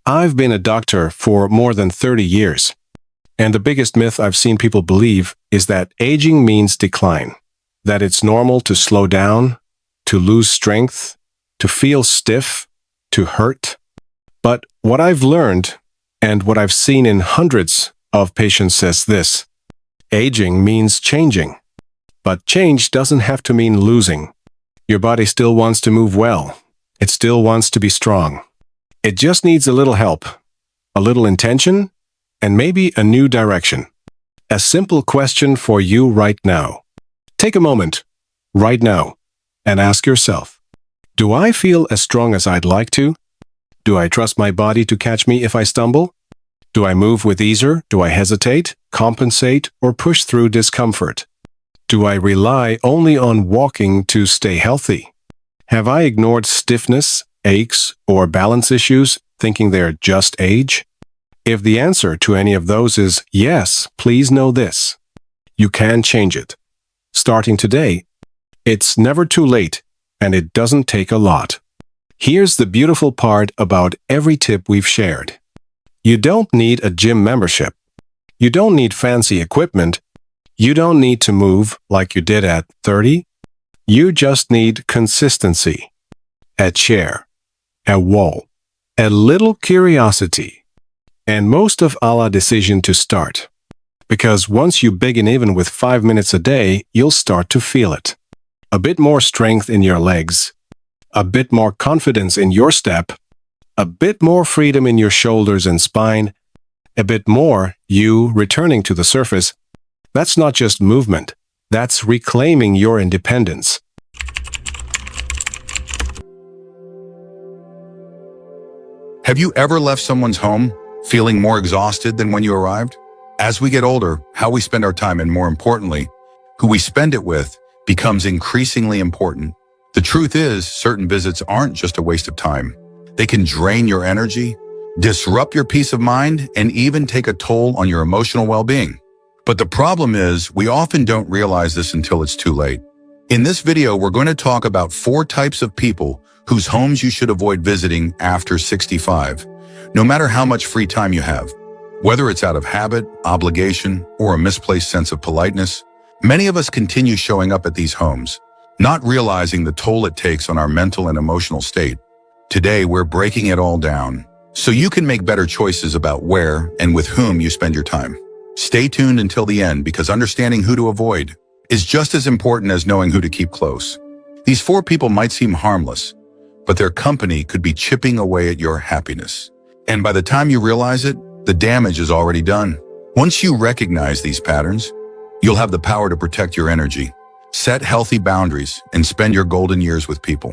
I've been a doctor for more than 30 years. And the biggest myth I've seen people believe is that aging means decline, that it's normal to slow down, to lose strength, to feel stiff, to hurt. But what I've learned, and what I've seen in hundreds of patients, says this: aging means changing. But change doesn't have to mean losing. Your body still wants to move well. It still wants to be strong. It just needs a little help, a little intention, and maybe a new direction. A simple question for you right now. Take a moment, right now, and ask yourself, Do I feel as strong as I'd like to? Do I trust my body to catch me if I stumble? Do I move with ease? Do I hesitate, compensate, or push through discomfort? Do I rely only on walking to stay healthy? Have I ignored stiffness, aches, or balance issues, thinking they're just age? If the answer to any of those is yes, please know this. You can change it. Starting today, it's never too late, and it doesn't take a lot. Here's the beautiful part about every tip we've shared. You don't need a gym membership. You don't need fancy equipment. You don't need to move like you did at 30. You just need consistency. A chair, a wall, a little curiosity, and most of all a decision to start. Because once you begin even with 5 minutes a day, you'll start to feel it. A bit more strength in your legs, a bit more confidence in your step, a bit more freedom in your shoulders and spine, a bit more you returning to the surface. That's not just movement, that's reclaiming your independence.
Have you ever left someone's home feeling more exhausted than when you arrived? As we get older, how we spend our time and, more importantly, who we spend it with becomes increasingly important. The truth is, certain visits aren't just a waste of time. They can drain your energy, disrupt your peace of mind, and even take a toll on your emotional well-being. But the problem is, we often don't realize this until it's too late. In this video, we're going to talk about 4 types of people whose homes you should avoid visiting after 65, no matter how much free time you have. Whether it's out of habit, obligation, or a misplaced sense of politeness, many of us continue showing up at these homes, not realizing the toll it takes on our mental and emotional state. Today, we're breaking it all down, so you can make better choices about where and with whom you spend your time. Stay tuned until the end, because understanding who to avoid is just as important as knowing who to keep close. These 4 people might seem harmless, but their company could be chipping away at your happiness. And by the time you realize it, the damage is already done. Once you recognize these patterns, you'll have the power to protect your energy, set healthy boundaries, and spend your golden years with people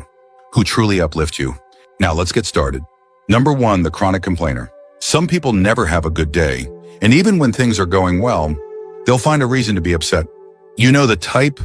who truly uplift you. Now let's get started. Number 1, the chronic complainer. Some people never have a good day, and even when things are going well, they'll find a reason to be upset. You know the type.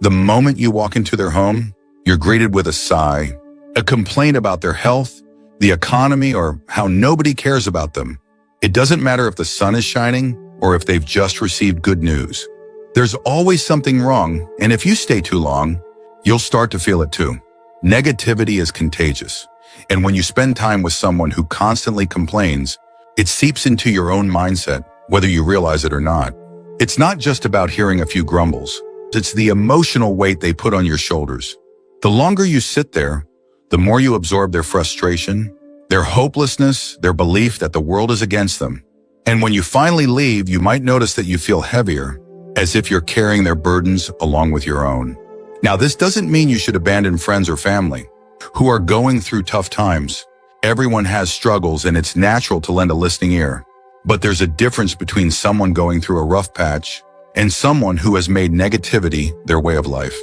The moment you walk into their home, you're greeted with a sigh, a complaint about their health, the economy, or how nobody cares about them. It doesn't matter if the sun is shining or if they've just received good news. There's always something wrong, and if you stay too long, you'll start to feel it too. Negativity is contagious, and when you spend time with someone who constantly complains, it seeps into your own mindset, whether you realize it or not. It's not just about hearing a few grumbles. It's the emotional weight they put on your shoulders. The longer you sit there, the more you absorb their frustration, their hopelessness, their belief that the world is against them. And when you finally leave, you might notice that you feel heavier, as if you're carrying their burdens along with your own. Now, this doesn't mean you should abandon friends or family who are going through tough times. Everyone has struggles, and it's natural to lend a listening ear. But there's a difference between someone going through a rough patch and someone who has made negativity their way of life.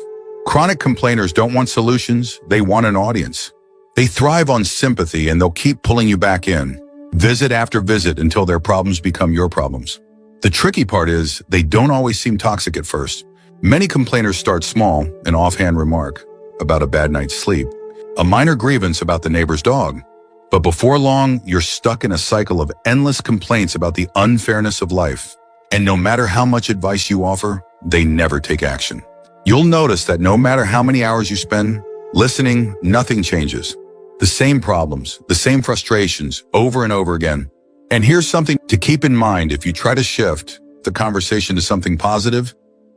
Chronic complainers don't want solutions, they want an audience. They thrive on sympathy, and they'll keep pulling you back in, visit after visit, until their problems become your problems. The tricky part is, they don't always seem toxic at first. Many complainers start small, an offhand remark about a bad night's sleep, a minor grievance about the neighbor's dog. But before long, you're stuck in a cycle of endless complaints about the unfairness of life. And no matter how much advice you offer, they never take action. You'll notice that no matter how many hours you spend listening, nothing changes. The same problems, the same frustrations, over and over again. And here's something to keep in mind: if you try to shift the conversation to something positive,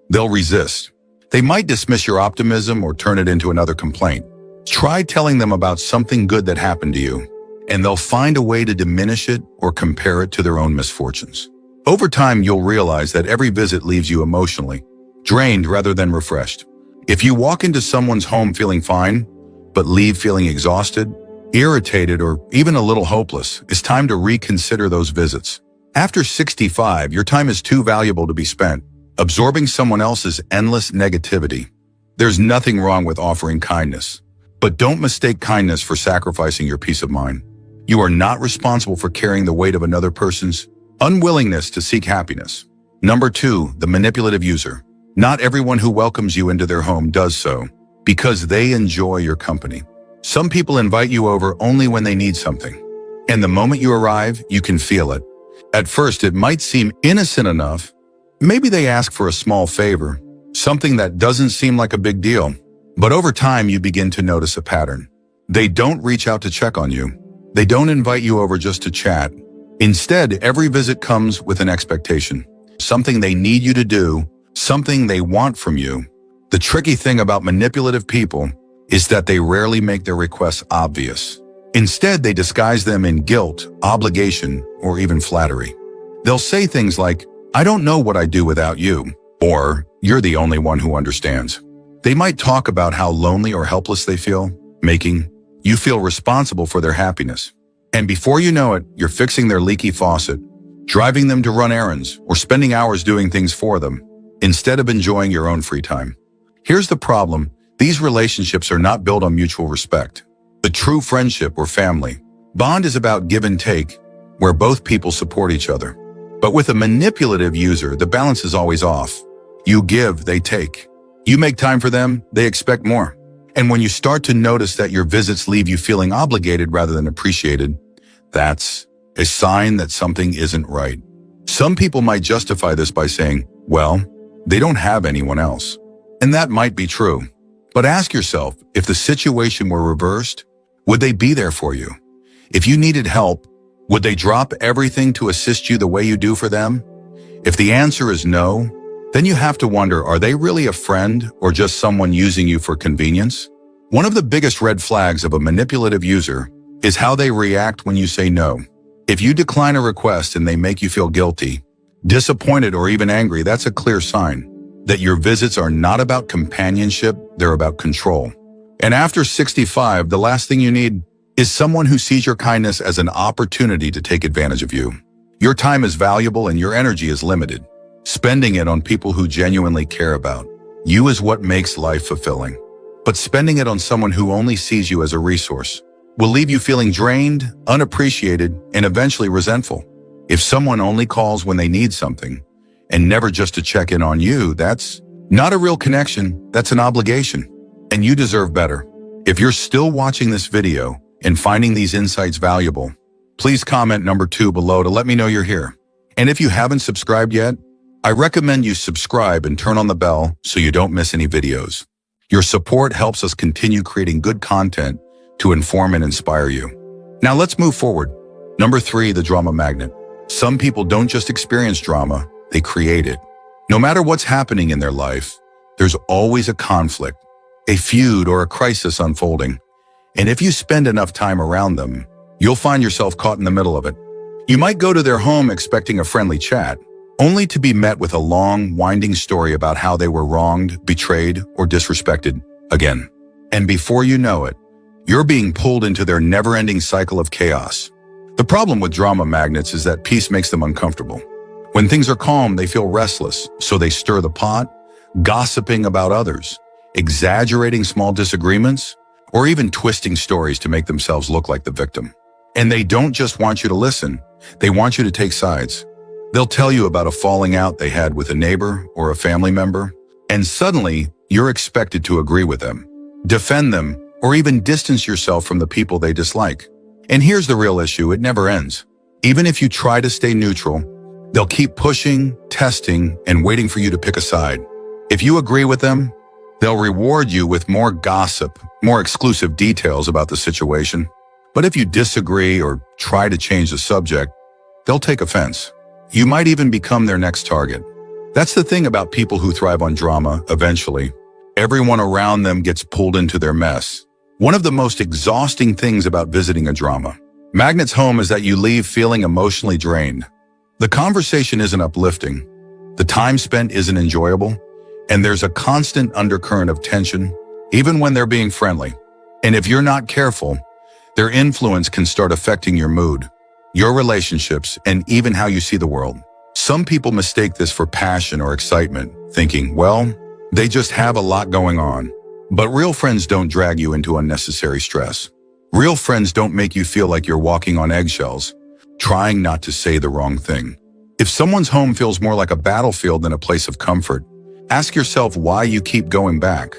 they'll resist. They might dismiss your optimism or turn it into another complaint. Try telling them about something good that happened to you, and they'll find a way to diminish it or compare it to their own misfortunes. Over time, you'll realize that every visit leaves you emotionally drained rather than refreshed. If you walk into someone's home feeling fine, but leave feeling exhausted, irritated, or even a little hopeless, it's time to reconsider those visits. After 65, your time is too valuable to be spent absorbing someone else's endless negativity. There's nothing wrong with offering kindness, But don't mistake kindness for sacrificing your peace of mind. You are not responsible for carrying the weight of another person's unwillingness to seek happiness. Number 2, the manipulative user. Not everyone who welcomes you into their home does so because they enjoy your company. Some people invite you over only when they need something. And the moment you arrive, you can feel it. At first, it might seem innocent enough. Maybe they ask for a small favor, something that doesn't seem like a big deal. But over time, you begin to notice a pattern. They don't reach out to check on you. They don't invite you over just to chat. Instead, every visit comes with an expectation, something they need you to do, something they want from you. The tricky thing about manipulative people is that they rarely make their requests obvious. Instead, they disguise them in guilt, obligation, or even flattery. They'll say things like, "I don't know what I'd do without you," or "You're the only one who understands." They might talk about how lonely or helpless they feel, making you feel responsible for their happiness. And before you know it, you're fixing their leaky faucet, driving them to run errands, or spending hours doing things for them, instead of enjoying your own free time. Here's the problem. These relationships are not built on mutual respect. The true friendship or family bond is about give and take, where both people support each other. But with a manipulative user, the balance is always off. You give, they take. You make time for them, they expect more. And when you start to notice that your visits leave you feeling obligated rather than appreciated, that's a sign that something isn't right. Some people might justify this by saying, well, they don't have anyone else. And that might be true. But ask yourself, if the situation were reversed, would they be there for you? If you needed help, would they drop everything to assist you the way you do for them? If the answer is no, then you have to wonder, are they really a friend or just someone using you for convenience? One of the biggest red flags of a manipulative user is how they react when you say no. If you decline a request and they make you feel guilty, disappointed, or even angry, that's a clear sign that your visits are not about companionship, they're about control. And after 65, the last thing you need is someone who sees your kindness as an opportunity to take advantage of you. Your time is valuable and your energy is limited. Spending it on people who genuinely care about you is what makes life fulfilling. But spending it on someone who only sees you as a resource will leave you feeling drained, unappreciated, and eventually resentful. If someone only calls when they need something and never just to check in on you, that's not a real connection, that's an obligation. And you deserve better. If you're still watching this video and finding these insights valuable, please comment number 2 below to let me know you're here. And if you haven't subscribed yet, I recommend you subscribe and turn on the bell so you don't miss any videos. Your support helps us continue creating good content to inform and inspire you. Now let's move forward. Number 3, the drama magnet. Some people don't just experience drama, they create it. No matter what's happening in their life, there's always a conflict, a feud, or a crisis unfolding. And if you spend enough time around them, you'll find yourself caught in the middle of it. You might go to their home expecting a friendly chat, only to be met with a long, winding story about how they were wronged, betrayed, or disrespected again. And before you know it, you're being pulled into their never-ending cycle of chaos. The problem with drama magnets is that peace makes them uncomfortable. When things are calm, they feel restless, so they stir the pot, gossiping about others, exaggerating small disagreements, or even twisting stories to make themselves look like the victim. And they don't just want you to listen, they want you to take sides. They'll tell you about a falling out they had with a neighbor or a family member, and suddenly you're expected to agree with them, defend them, or even distance yourself from the people they dislike. And here's the real issue, it never ends. Even if you try to stay neutral, they'll keep pushing, testing, and waiting for you to pick a side. If you agree with them, they'll reward you with more gossip, more exclusive details about the situation. But if you disagree or try to change the subject, they'll take offense. You might even become their next target. That's the thing about people who thrive on drama. Eventually, everyone around them gets pulled into their mess. One of the most exhausting things about visiting a drama magnet's home is that you leave feeling emotionally drained. The conversation isn't uplifting, the time spent isn't enjoyable, and there's a constant undercurrent of tension, even when they're being friendly. And if you're not careful, their influence can start affecting your mood, your relationships, and even how you see the world. Some people mistake this for passion or excitement, thinking, well, they just have a lot going on. But real friends don't drag you into unnecessary stress. Real friends don't make you feel like you're walking on eggshells, trying not to say the wrong thing. If someone's home feels more like a battlefield than a place of comfort, ask yourself why you keep going back.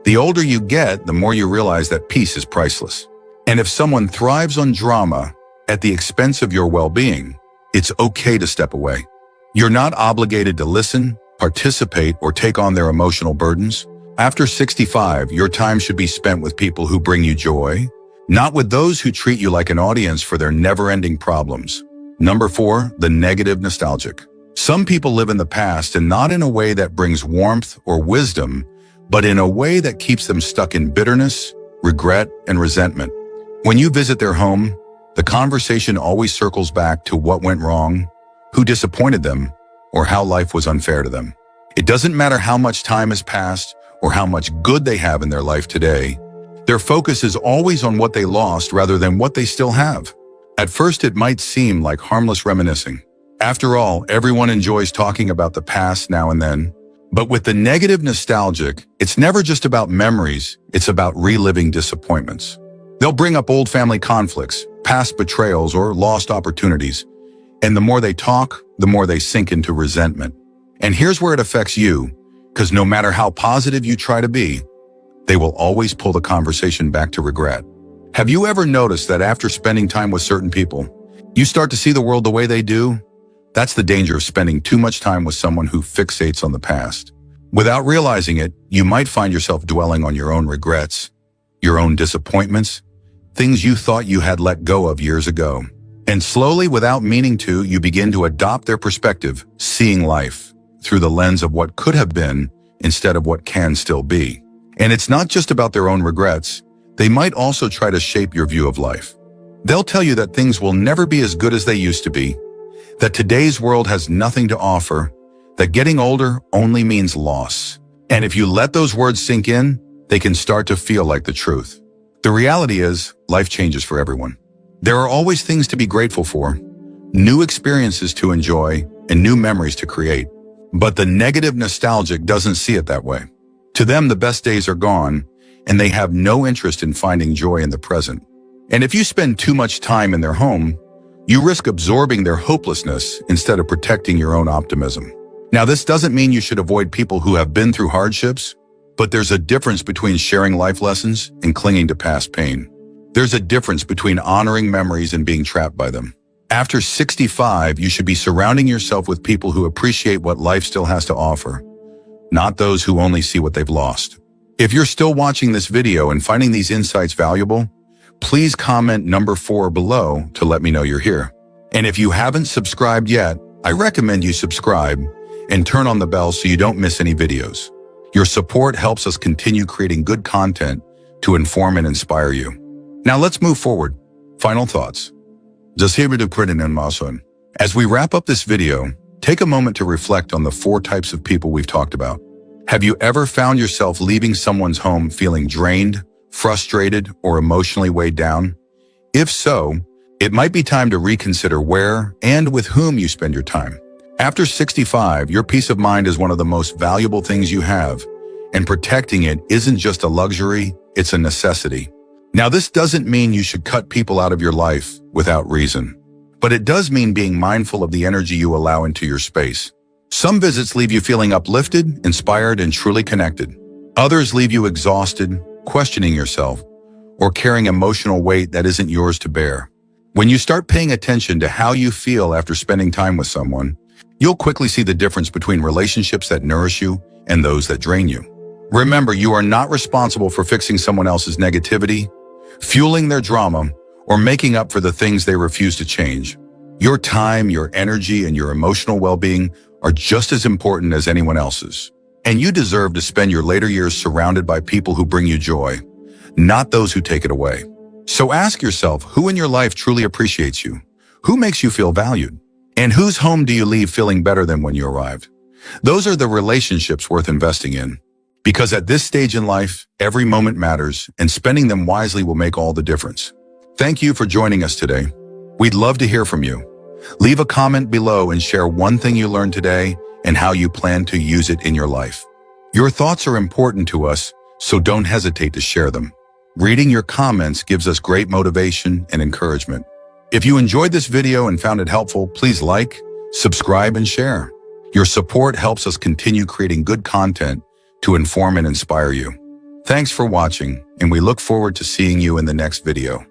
The older you get, the more you realize that peace is priceless. And if someone thrives on drama at the expense of your well-being, it's okay to step away. You're not obligated to listen, participate, or take on their emotional burdens. After 65, your time should be spent with people who bring you joy, not with those who treat you like an audience for their never-ending problems. Number 4, the negative nostalgic. Some people live in the past, and not in a way that brings warmth or wisdom, but in a way that keeps them stuck in bitterness, regret, and resentment. When you visit their home, the conversation always circles back to what went wrong, who disappointed them, or how life was unfair to them. It doesn't matter how much time has passed or how much good they have in their life today. Their focus is always on what they lost rather than what they still have. At first, it might seem like harmless reminiscing. After all, everyone enjoys talking about the past now and then. But with the negative nostalgic, it's never just about memories, it's about reliving disappointments. They'll bring up old family conflicts, past betrayals, or lost opportunities. And the more they talk, the more they sink into resentment. And here's where it affects you, because no matter how positive you try to be, they will always pull the conversation back to regret. Have you ever noticed that after spending time with certain people, you start to see the world the way they do? That's the danger of spending too much time with someone who fixates on the past. Without realizing it, you might find yourself dwelling on your own regrets, your own disappointments, things you thought you had let go of years ago. And slowly, without meaning to, you begin to adopt their perspective, seeing life through the lens of what could have been instead of what can still be. And it's not just about their own regrets. They might also try to shape your view of life. They'll tell you that things will never be as good as they used to be, that today's world has nothing to offer, that getting older only means loss. And if you let those words sink in, they can start to feel like the truth. The reality is, life changes for everyone. There are always things to be grateful for, new experiences to enjoy, and new memories to create. But the negative nostalgic doesn't see it that way. To them, the best days are gone, and they have no interest in finding joy in the present. And if you spend too much time in their home, you risk absorbing their hopelessness instead of protecting your own optimism. Now, this doesn't mean you should avoid people who have been through hardships, but there's a difference between sharing life lessons and clinging to past pain. There's a difference between honoring memories and being trapped by them. After 65, you should be surrounding yourself with people who appreciate what life still has to offer, not those who only see what they've lost. If you're still watching this video and finding these insights valuable, please comment number 4 below to let me know you're here. And if you haven't subscribed yet, I recommend you subscribe and turn on the bell so you don't miss any videos. Your support helps us continue creating good content to inform and inspire you. Now let's move forward. Final thoughts. As we wrap up this video, take a moment to reflect on the 4 types of people we've talked about. Have you ever found yourself leaving someone's home feeling drained, frustrated, or emotionally weighed down? If so, it might be time to reconsider where and with whom you spend your time. After 65, your peace of mind is one of the most valuable things you have, and protecting it isn't just a luxury, it's a necessity. Now, this doesn't mean you should cut people out of your life without reason, but it does mean being mindful of the energy you allow into your space. Some visits leave you feeling uplifted, inspired, and truly connected. Others leave you exhausted, questioning yourself, or carrying emotional weight that isn't yours to bear. When you start paying attention to how you feel after spending time with someone, you'll quickly see the difference between relationships that nourish you and those that drain you. Remember, you are not responsible for fixing someone else's negativity, fueling their drama, or making up for the things they refuse to change. Your time, your energy, and your emotional well-being are just as important as anyone else's. And you deserve to spend your later years surrounded by people who bring you joy, not those who take it away. So ask yourself, who in your life truly appreciates you? Who makes you feel valued? And whose home do you leave feeling better than when you arrived? Those are the relationships worth investing in. Because at this stage in life, every moment matters, and spending them wisely will make all the difference. Thank you for joining us today. We'd love to hear from you. Leave a comment below and share one thing you learned today and how you plan to use it in your life. Your thoughts are important to us, so don't hesitate to share them. Reading your comments gives us great motivation and encouragement. If you enjoyed this video and found it helpful, please like, subscribe, and share. Your support helps us continue creating good content to inform and inspire you. Thanks for watching, and we look forward to seeing you in the next video.